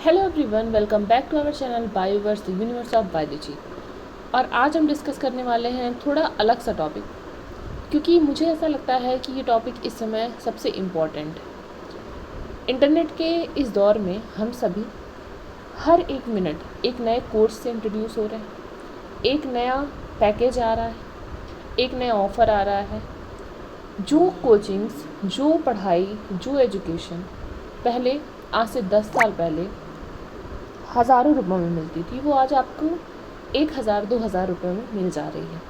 Hello everyone, welcome back to our channel Bioverse the universe of biology. और आज हम discuss करने वाले हैं थोड़ा अलग सा टॉपिक, क्योंकि मुझे ऐसा लगता है कि ये टॉपिक इस समय सबसे इम्पॉर्टेंट है। इंटरनेट के इस दौर में हम सभी हर एक मिनट एक नए कोर्स से इंट्रोड्यूस हो रहे हैं, एक नया पैकेज आ रहा है, एक नया ऑफ़र आ रहा है। जो कोचिंग्स, जो पढ़ाई, जो एजुकेशन पहले, आज से 10 साल पहले हज़ारों रुपयों में मिलती थी, वो आज आपको 1,000-2,000 रुपये में मिल जा रही है।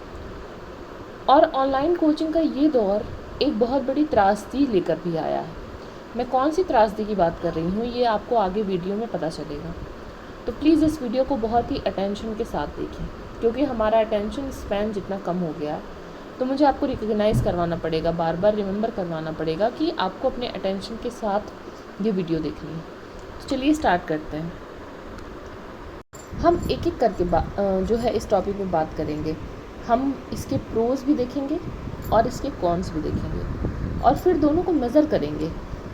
और ऑनलाइन कोचिंग का ये दौर एक बहुत बड़ी त्रासदी लेकर भी आया है। मैं कौन सी त्रासदी की बात कर रही हूँ, ये आपको आगे वीडियो में पता चलेगा। तो प्लीज़ इस वीडियो को बहुत ही अटेंशन के साथ देखें, क्योंकि हमारा अटेंशन स्पैन जितना कम हो गया है, तो मुझे आपको रिकग्नाइज़ करवाना पड़ेगा, बार बार रिमेंबर करवाना पड़ेगा कि आपको अपने अटेंशन के साथ ये वीडियो देखनी है। तो चलिए स्टार्ट करते हैं। हम एक एक करके जो है इस टॉपिक में बात करेंगे। हम इसके प्रोज भी देखेंगे और इसके कॉन्स भी देखेंगे, और फिर दोनों को मेज़र करेंगे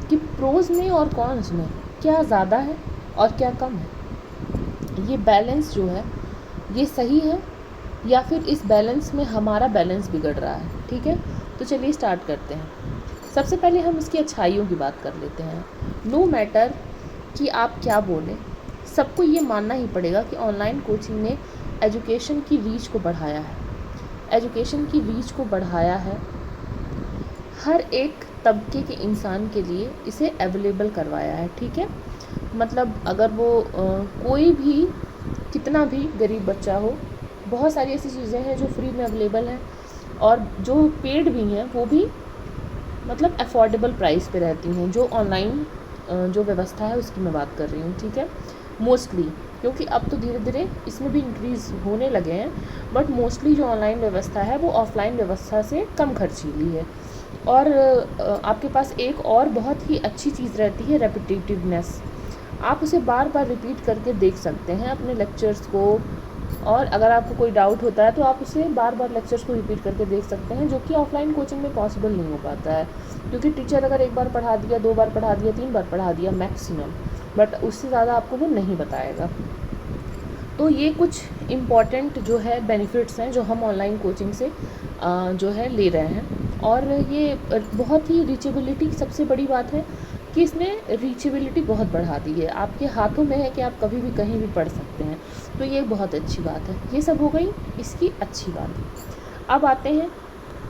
कि प्रोज में और कॉन्स में क्या ज़्यादा है और क्या कम है। ये बैलेंस जो है ये सही है या फिर इस बैलेंस में हमारा बैलेंस बिगड़ रहा है। ठीक है, तो चलिए स्टार्ट करते हैं। सबसे पहले हम इसकी अच्छाइयों की बात कर लेते हैं। नो मैटर कि आप क्या बोलें, सबको ये मानना ही पड़ेगा कि ऑनलाइन कोचिंग ने एजुकेशन की रीच को बढ़ाया है। एजुकेशन की रीच को बढ़ाया है, हर एक तबके के इंसान के लिए इसे अवेलेबल करवाया है। ठीक है, मतलब अगर वो कोई भी कितना भी गरीब बच्चा हो, बहुत सारी ऐसी चीज़ें हैं जो फ्री में अवेलेबल हैं, और जो पेड भी हैं वो भी मतलब अफोर्डेबल प्राइस पे रहती हैं। जो ऑनलाइन जो व्यवस्था है उसकी मैं बात कर रही हूँ। ठीक है, मोस्टली, क्योंकि अब तो धीरे धीरे इसमें भी इंक्रीज़ होने लगे हैं, बट मोस्टली जो ऑनलाइन व्यवस्था है वो ऑफ़लाइन व्यवस्था से कम खर्चीली है। और आपके पास एक और बहुत ही अच्छी चीज़ रहती है, रेपिटेटिवनेस। आप उसे बार बार रिपीट करके देख सकते हैं अपने लेक्चर्स को, और अगर आपको कोई डाउट होता है तो आप उसे बार बार लेक्चर्स को रिपीट करके देख सकते हैं, जो कि ऑफलाइन कोचिंग में पॉसिबल नहीं हो पाता है। क्योंकि टीचर अगर एक बार पढ़ा दिया, 2 बार पढ़ा दिया, 3 बार पढ़ा दिया मैक्सिमम, बट उससे ज़्यादा आपको वो नहीं बताएगा। तो ये कुछ इम्पॉर्टेंट जो है बेनिफिट्स हैं जो हम ऑनलाइन कोचिंग से जो है ले रहे हैं। और ये बहुत ही रीचेबिलिटी, सबसे बड़ी बात है कि इसने रीचेबिलिटी बहुत बढ़ा दी है। आपके हाथों में है कि आप कभी भी कहीं भी पढ़ सकते हैं, तो ये बहुत अच्छी बात है। ये सब हो गई इसकी अच्छी बात। अब आते हैं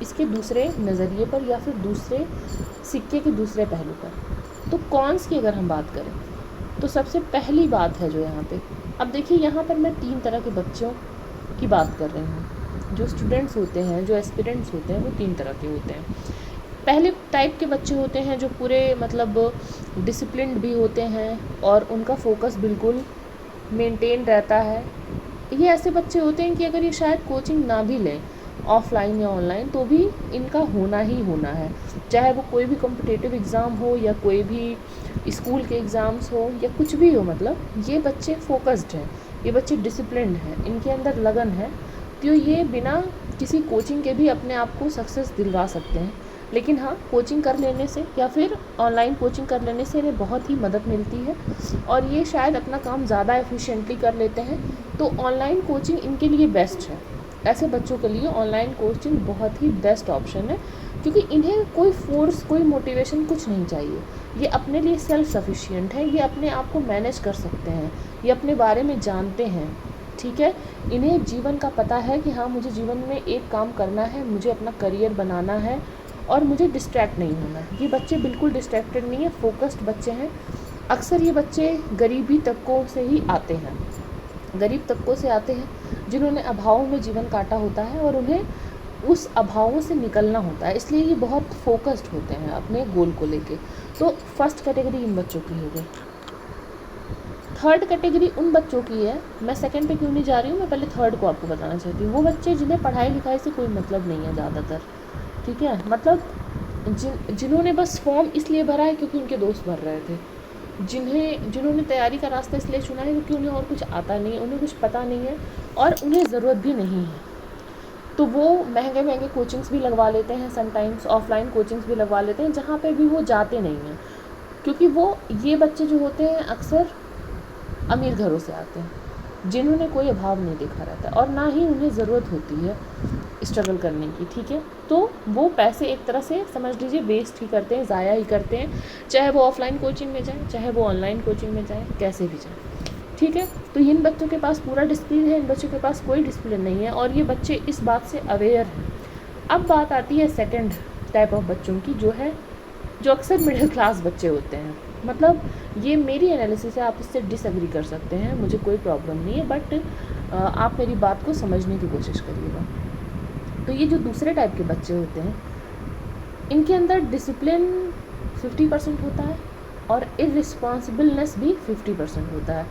इसके दूसरे नज़रिए पर, या फिर दूसरे सिक्के के दूसरे पहलू पर। तो कॉन्स की अगर हम बात करें, तो सबसे पहली बात है जो यहाँ पे, अब देखिए यहाँ पर मैं 3 तरह के बच्चों की बात कर रही हूँ। जो स्टूडेंट्स होते हैं, जो एस्पिरेंट्स होते हैं, वो 3 तरह के होते हैं। पहले टाइप के बच्चे होते हैं जो पूरे मतलब डिसिप्लिन्ड भी होते हैं और उनका फोकस बिल्कुल मेंटेन रहता है। ये ऐसे बच्चे होते हैं कि अगर ये शायद कोचिंग ना भी लें ऑफ़लाइन या ऑनलाइन, तो भी इनका होना ही होना है, चाहे वो कोई भी कॉम्पिटिटिव एग्ज़ाम हो या कोई भी स्कूल के एग्ज़ाम्स हो या कुछ भी हो। मतलब ये बच्चे फोकस्ड हैं, ये बच्चे डिसिप्लिन्ड हैं, इनके अंदर लगन है, तो ये बिना किसी कोचिंग के भी अपने आप को सक्सेस दिलवा सकते हैं। लेकिन हाँ, कोचिंग कर लेने से या फिर ऑनलाइन कोचिंग कर लेने से इन्हें बहुत ही मदद मिलती है, और ये शायद अपना काम ज़्यादा एफिशिएंटली कर लेते हैं। तो ऑनलाइन कोचिंग इनके लिए बेस्ट है। ऐसे बच्चों के लिए ऑनलाइन कोचिंग बहुत ही बेस्ट ऑप्शन है, क्योंकि इन्हें कोई फोर्स, कोई मोटिवेशन कुछ नहीं चाहिए। ये अपने लिए सेल्फ सफिशिएंट है, ये अपने आप को मैनेज कर सकते हैं, ये अपने बारे में जानते हैं। ठीक है, इन्हें जीवन का पता है कि हाँ, मुझे जीवन में एक काम करना है, मुझे अपना करियर बनाना है, और मुझे डिस्ट्रैक्ट नहीं होना है। ये बच्चे बिल्कुल डिस्ट्रैक्टेड नहीं है, फोकस्ड बच्चे हैं। अक्सर ये बच्चे गरीबी तबकों से ही आते हैं, गरीब तबकों से आते हैं जिन्होंने अभाव में जीवन काटा होता है, और उन्हें उस अभावों से निकलना होता है, इसलिए ये बहुत फोकस्ड होते हैं अपने गोल को लेके। तो फर्स्ट कैटेगरी इन बच्चों की हो गई। थर्ड कैटेगरी उन बच्चों की है, मैं सेकंड पे क्यों नहीं जा रही हूँ, मैं पहले थर्ड को आपको बताना चाहती हूँ। वो बच्चे जिन्हें पढ़ाई लिखाई से कोई मतलब नहीं है ज़्यादातर। ठीक है, मतलब जिन्होंने बस फॉर्म इसलिए भरा है क्योंकि उनके दोस्त भर रहे थे, जिन्होंने तैयारी का रास्ता इसलिए चुना है क्योंकि उन्हें और कुछ आता नहीं है, उन्हें कुछ पता नहीं है, और उन्हें ज़रूरत भी नहीं है। तो वो महंगे महंगे कोचिंग्स भी लगवा लेते हैं, समटाइम्स ऑफलाइन कोचिंग्स भी लगवा लेते हैं, जहाँ पे भी वो जाते नहीं हैं। क्योंकि वो ये बच्चे जो होते हैं अक्सर अमीर घरों से आते हैं, जिन्होंने कोई अभाव नहीं देखा रहता और ना ही उन्हें ज़रूरत होती है स्ट्रगल करने की, ठीक है। तो वो पैसे एक तरह से समझ लीजिए वेस्ट ही करते हैं, ज़ाया ही करते हैं, चाहे वो ऑफलाइन कोचिंग में जाएँ, चाहे वो ऑनलाइन कोचिंग में जाएँ, कैसे भी जाएँ, ठीक है। तो इन बच्चों के पास पूरा डिसिप्लिन है, इन बच्चों के पास कोई डिसिप्लिन नहीं है और ये बच्चे इस बात से अवेयर हैं। अब बात आती है सेकंड टाइप ऑफ बच्चों की, जो अक्सर मिडिल क्लास बच्चे होते हैं। मतलब ये मेरी एनालिसिस है, आप इससे डिसएग्री कर सकते हैं, मुझे कोई प्रॉब्लम नहीं है, बट आप मेरी बात को समझने की कोशिश करिएगा। तो ये जो दूसरे टाइप के बच्चे होते हैं, इनके अंदर डिसिप्लिन 50% होता है और इररिस्पॉन्सिबलनेस भी 50% होता है।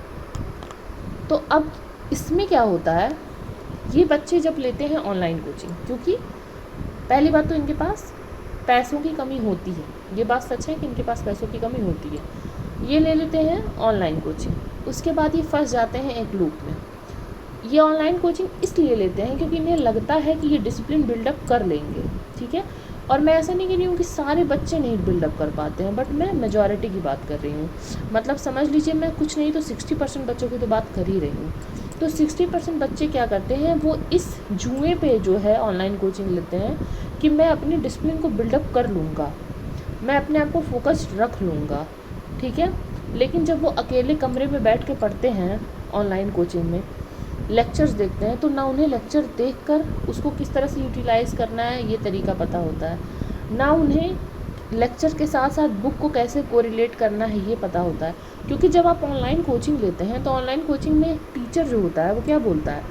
तो अब इसमें क्या होता है, ये बच्चे जब लेते हैं ऑनलाइन कोचिंग, क्योंकि पहली बात तो इनके पास पैसों की कमी होती है, ये बात सच है कि इनके पास पैसों की कमी होती है, ये ले लेते हैं ऑनलाइन कोचिंग। उसके बाद ये फंस जाते हैं एक लूप में। ये ऑनलाइन कोचिंग इसलिए लेते हैं क्योंकि इन्हें लगता है कि ये डिसिप्लिन बिल्डअप कर लेंगे, ठीक है। और मैं ऐसा नहीं कह रही हूँ कि सारे बच्चे नहीं बिल्डअप कर पाते हैं, बट मैं मेजॉरिटी की बात कर रही हूँ। मतलब समझ लीजिए मैं कुछ नहीं तो 60% बच्चों की तो बात कर ही रही हूँ। तो 60% बच्चे क्या करते हैं, वो इस जुए पे जो है ऑनलाइन कोचिंग लेते हैं कि मैं अपनी डिसिप्लिन को बिल्डअप कर लूँगा, मैं अपने आप को फोकस्ड रख लूँगा, ठीक है। लेकिन जब वो अकेले कमरे में बैठ के पढ़ते हैं ऑनलाइन कोचिंग में, लेक्चर्स देखते हैं, तो ना उन्हें लेक्चर देखकर उसको किस तरह से यूटिलाइज़ करना है ये तरीका पता होता है, ना उन्हें लेक्चर के साथ साथ बुक को कैसे कोरिलेट करना है ये पता होता है। क्योंकि जब आप ऑनलाइन कोचिंग लेते हैं तो ऑनलाइन कोचिंग में टीचर जो होता है वो क्या बोलता है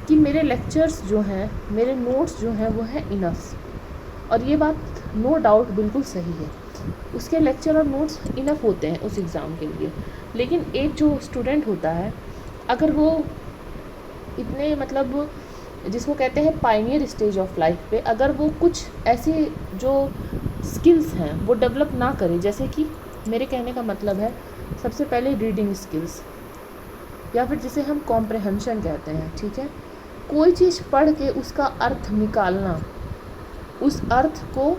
कि मेरे लेक्चर्स जो हैं, मेरे नोट्स जो हैं वो है इनफ। और ये बात नो डाउट बिल्कुल सही है, उसके लेक्चर और नोट्स इनफ होते हैं उस एग्ज़ाम के लिए। लेकिन एक जो स्टूडेंट होता है, अगर वो इतने मतलब जिसको कहते हैं पायनियर स्टेज ऑफ लाइफ पे, अगर वो कुछ ऐसे जो स्किल्स हैं वो डेवलप ना करे, जैसे कि मेरे कहने का मतलब है सबसे पहले रीडिंग स्किल्स, या फिर जिसे हम कॉम्प्रहेंशन कहते हैं, ठीक है। कोई चीज़ पढ़ के उसका अर्थ निकालना, उस अर्थ को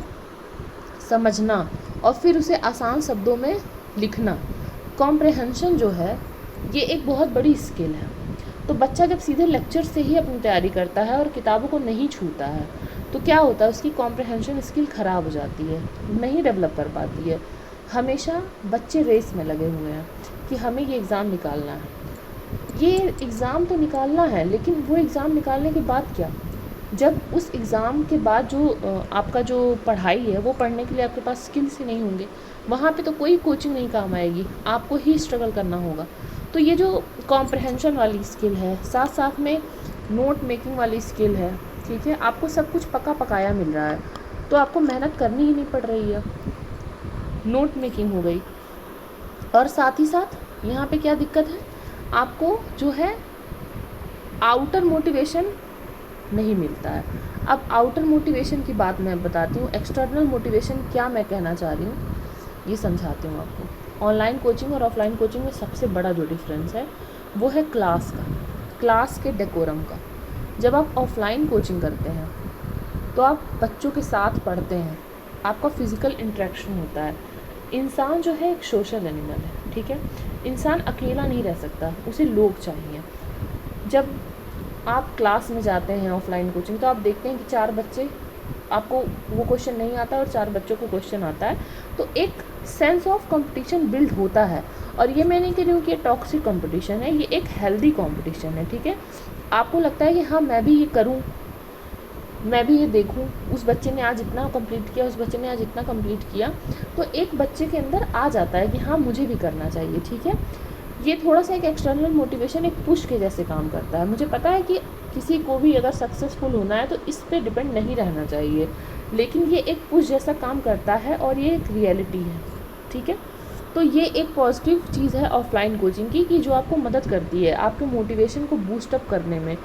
समझना और फिर उसे आसान शब्दों में लिखना, कॉम्प्रहेंशन जो है ये एक बहुत बड़ी स्किल है। तो बच्चा जब सीधे लेक्चर से ही अपनी तैयारी करता है और किताबों को नहीं छूता है, तो क्या होता है, उसकी कॉम्प्रहेंशन स्किल ख़राब हो जाती है, नहीं डेवलप कर पाती है। हमेशा बच्चे रेस में लगे हुए हैं कि हमें ये एग्ज़ाम निकालना है, ये एग्ज़ाम तो निकालना है, लेकिन वो एग्ज़ाम निकालने के बाद क्या, जब उस एग्ज़ाम के बाद जो आपका जो पढ़ाई है वो पढ़ने के लिए आपके पास स्किल्स ही नहीं होंगे, वहाँ पे तो कोई कोचिंग नहीं काम आएगी, आपको ही स्ट्रगल करना होगा। तो ये जो कॉम्प्रहेंशन वाली स्किल है, साथ साथ में नोट मेकिंग वाली स्किल है, ठीक है, आपको सब कुछ पका पकाया मिल रहा है, तो आपको मेहनत करनी ही नहीं पड़ रही है, नोट मेकिंग हो गई। और साथ ही साथ यहाँ पे क्या दिक्कत है, आपको जो है आउटर मोटिवेशन नहीं मिलता है। अब आउटर मोटिवेशन की बात मैं बताती हूँ, एक्सटर्नल मोटिवेशन क्या मैं कहना चाह रही हूँ ये समझाती हूँ आपको। ऑनलाइन कोचिंग और ऑफलाइन कोचिंग में सबसे बड़ा जो डिफरेंस है वो है क्लास का, क्लास के डेकोरम का। जब आप ऑफलाइन कोचिंग करते हैं तो आप बच्चों के साथ पढ़ते हैं, आपका फिज़िकल इंटरेक्शन होता है। इंसान जो है एक सोशल एनिमल है, ठीक है, इंसान अकेला नहीं रह सकता, उसे लोग चाहिए। जब आप क्लास में जाते हैं ऑफलाइन कोचिंग तो आप देखते हैं कि 4 बच्चे, आपको वो क्वेश्चन नहीं आता और 4 बच्चों को क्वेश्चन आता है, तो एक सेंस ऑफ कंपटीशन बिल्ड होता है। और ये मैं नहीं कह रही हूँ कि ये टॉक्सिक कंपटीशन है, ये एक हेल्दी कंपटीशन है, ठीक है। आपको लगता है कि हाँ मैं भी ये करूँ, मैं भी ये देखूँ, उस बच्चे ने आज इतना कंप्लीट किया, उस बच्चे ने आज इतना कंप्लीट किया, तो एक बच्चे के अंदर आ जाता है कि हाँ मुझे भी करना चाहिए, ठीक है। ये थोड़ा सा एक एक्सटर्नल मोटिवेशन, एक पुश के जैसे काम करता है। मुझे पता है कि किसी को भी अगर सक्सेसफुल होना है तो इस पे डिपेंड नहीं रहना चाहिए, लेकिन ये एक पुश जैसा काम करता है और ये एक रियलिटी है, ठीक है। तो ये एक पॉजिटिव चीज़ है ऑफलाइन कोचिंग की, कि जो आपको मदद करती है आपके मोटिवेशन को बूस्टअप करने में,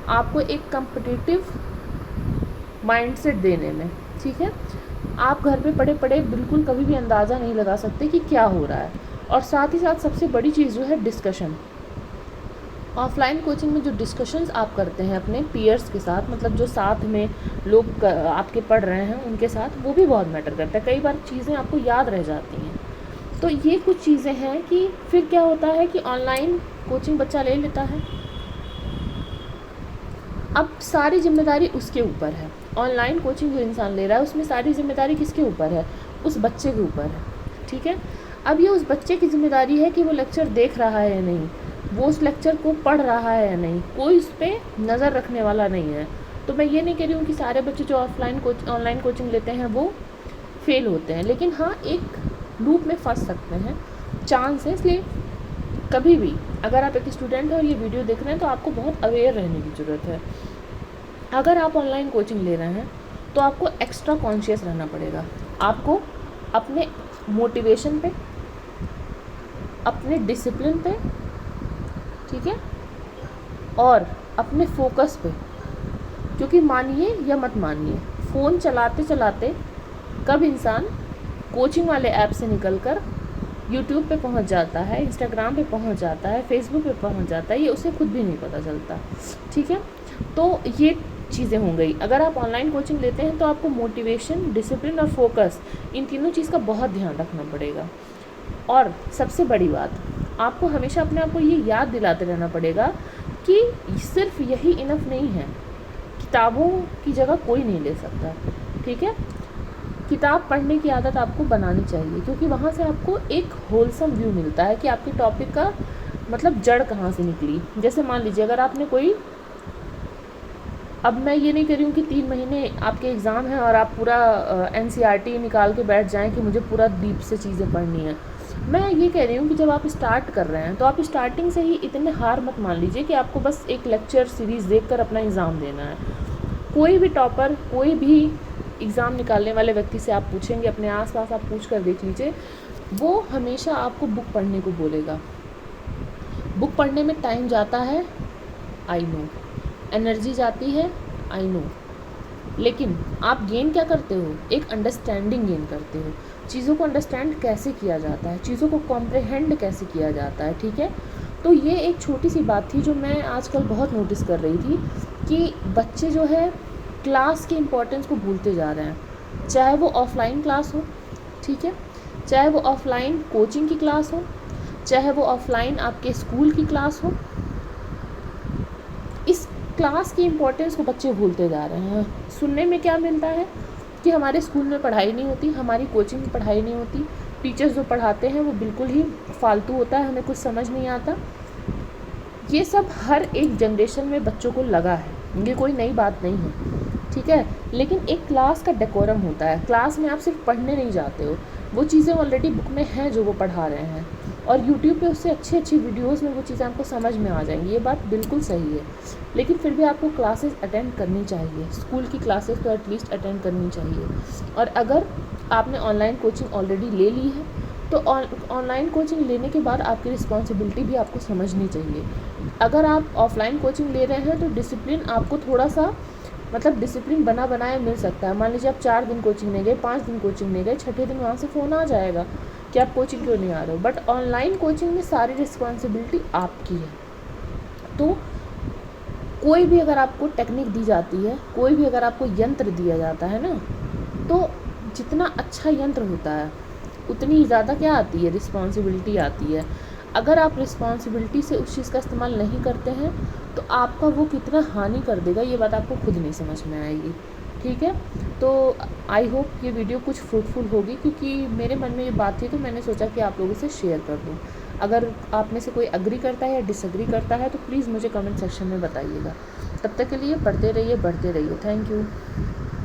आपको एक कम्पिटिटिव माइंडसेट देने में, ठीक है। आप घर पे पड़े पड़े बिल्कुल कभी भी अंदाज़ा नहीं लगा सकते कि क्या हो रहा है। और साथ ही साथ सबसे बड़ी चीज़ जो है डिस्कशन, ऑफलाइन कोचिंग में जो डिस्कशंस आप करते हैं अपने पीयर्स के साथ, मतलब जो साथ में लोग आपके पढ़ रहे हैं उनके साथ, वो भी बहुत मैटर करता है। कई बार चीज़ें आपको याद रह जाती हैं, तो ये कुछ चीज़ें हैं कि फिर क्या होता है कि ऑनलाइन कोचिंग बच्चा ले लेता है, अब सारी जिम्मेदारी उसके ऊपर है। ऑनलाइन कोचिंग जो इंसान ले रहा है उसमें सारी जिम्मेदारी किसके ऊपर है? उस बच्चे के ऊपर है, ठीक है। अब ये उस बच्चे की जिम्मेदारी है कि वो लेक्चर देख रहा है या नहीं, वो उस लेक्चर को पढ़ रहा है या नहीं, कोई उस पर नज़र रखने वाला नहीं है। तो मैं ये नहीं कह रही हूँ कि सारे बच्चे जो ऑनलाइन कोचिंग लेते हैं वो फेल होते हैं, लेकिन हाँ एक लूप में फंस सकते हैं, चांस है। इसलिए कभी भी अगर आप एक स्टूडेंट हो और ये वीडियो देख रहे हैं तो आपको बहुत अवेयर रहने की ज़रूरत है। अगर आप ऑनलाइन कोचिंग ले रहे हैं तो आपको एक्स्ट्रा कॉन्शियस रहना पड़ेगा। आपको अपने मोटिवेशन पे, अपने डिसिप्लिन पे, ठीक है, और अपने फोकस पे, क्योंकि मानिए या मत मानिए, फ़ोन चलाते चलाते कब इंसान कोचिंग वाले ऐप से निकलकर यूट्यूब पे पहुंच जाता है, इंस्टाग्राम पे पहुंच जाता है, फेसबुक पे पहुंच जाता है, ये उसे खुद भी नहीं पता चलता, ठीक है। तो ये चीज़ें हो गई। अगर आप ऑनलाइन कोचिंग लेते हैं तो आपको मोटिवेशन, डिसिप्लिन और फोकस, इन तीनों चीज़ का बहुत ध्यान रखना पड़ेगा। और सबसे बड़ी बात, आपको हमेशा अपने आप को ये याद दिलाते रहना पड़ेगा कि सिर्फ यही इनफ नहीं है, किताबों की जगह कोई नहीं ले सकता, ठीक है। किताब पढ़ने की आदत आपको बनानी चाहिए, क्योंकि वहाँ से आपको एक होलसम व्यू मिलता है कि आपके टॉपिक का मतलब जड़ कहाँ से निकली। जैसे मान लीजिए अगर आपने कोई, अब मैं ये नहीं कह रही हूँ कि 3 महीने आपके एग्ज़ाम हैं और आप पूरा NCERT निकाल के बैठ जाएं कि मुझे पूरा डीप से चीज़ें पढ़नी है। मैं ये कह रही हूँ कि जब आप स्टार्ट कर रहे हैं तो आप स्टार्टिंग से ही इतने हार मत मान लीजिए कि आपको बस एक लेक्चर सीरीज़ देखकर अपना एग्ज़ाम देना है। कोई भी टॉपर, कोई भी एग्ज़ाम निकालने वाले व्यक्ति से आप पूछेंगे, अपने आसपास आप पूछ कर देख लीजिए, वो हमेशा आपको बुक पढ़ने को बोलेगा। बुक पढ़ने में टाइम जाता है, आई नो, एनर्जी जाती है, आई नो, लेकिन आप गेन क्या करते हो? एक अंडरस्टैंडिंग गेन करते हो, चीज़ों को अंडरस्टैंड कैसे किया जाता है, चीज़ों को कॉम्प्रहेंड कैसे किया जाता है, ठीक है। तो ये एक छोटी सी बात थी जो मैं आजकल बहुत नोटिस कर रही थी कि बच्चे जो है क्लास की इम्पोर्टेंस को भूलते जा रहे हैं, चाहे वो ऑफ़लाइन क्लास हो, ठीक है, चाहे वो ऑफ़लाइन कोचिंग की क्लास हो, चाहे वो ऑफ़लाइन आपके स्कूल की क्लास हो, इस क्लास की इम्पोर्टेंस को बच्चे भूलते जा रहे हैं। सुनने में क्या मिलता है कि हमारे स्कूल में पढ़ाई नहीं होती, हमारी कोचिंग में पढ़ाई नहीं होती, टीचर्स जो पढ़ाते हैं वो बिल्कुल ही फालतू होता है, हमें कुछ समझ नहीं आता। ये सब हर एक जनरेशन में बच्चों को लगा है, ये कोई नई बात नहीं है, ठीक है। लेकिन एक क्लास का डेकोरम होता है, क्लास में आप सिर्फ पढ़ने नहीं जाते हो, वो चीज़ें ऑलरेडी बुक में हैं जो वो पढ़ा रहे हैं, और यूट्यूब पे उससे अच्छी अच्छी वीडियोस में वो चीज़ें आपको समझ में आ जाएंगी, ये बात बिल्कुल सही है। लेकिन फिर भी आपको क्लासेस अटेंड करनी चाहिए, स्कूल की क्लासेस तो एटलीस्ट अटेंड करनी चाहिए। और अगर आपने ऑनलाइन कोचिंग ऑलरेडी ले ली है तो ऑनलाइन कोचिंग लेने के बाद आपकी रिस्पॉन्सिबिलिटी भी आपको समझनी चाहिए। अगर आप ऑफ़लाइन कोचिंग ले रहे हैं तो डिसिप्लिन आपको थोड़ा सा, मतलब डिसिप्लिन बना बनाया मिल सकता है। मान लीजिए आप 4 दिन कोचिंग नहीं गए, 5 दिन कोचिंग नहीं गए, छठे दिन वहाँ से फ़ोन आ जाएगा कि आप कोचिंग क्यों नहीं आ रहे हो। बट ऑनलाइन कोचिंग में सारी रिस्पॉन्सिबिलिटी आपकी है। तो कोई भी अगर आपको टेक्निक दी जाती है, कोई भी अगर आपको यंत्र दिया जाता है ना, तो जितना अच्छा यंत्र होता है उतनी ज़्यादा क्या आती है, रिस्पॉन्सिबिलिटी आती है। अगर आप रिस्पॉन्सिबिलिटी से उस चीज़ का इस्तेमाल नहीं करते हैं तो आपका वो कितना हानि कर देगा ये बात आपको खुद नहीं समझ में आएगी, ठीक है। तो आई होप ये वीडियो कुछ फ्रूटफुल होगी, क्योंकि मेरे मन में ये बात थी तो मैंने सोचा कि आप लोगों से शेयर कर दूँ। अगर आप में से कोई अग्री करता है या डिसअग्री करता है तो प्लीज़ मुझे कमेंट सेक्शन में बताइएगा। तब तक के लिए पढ़ते रहिए, बढ़ते रहिए। Thank you.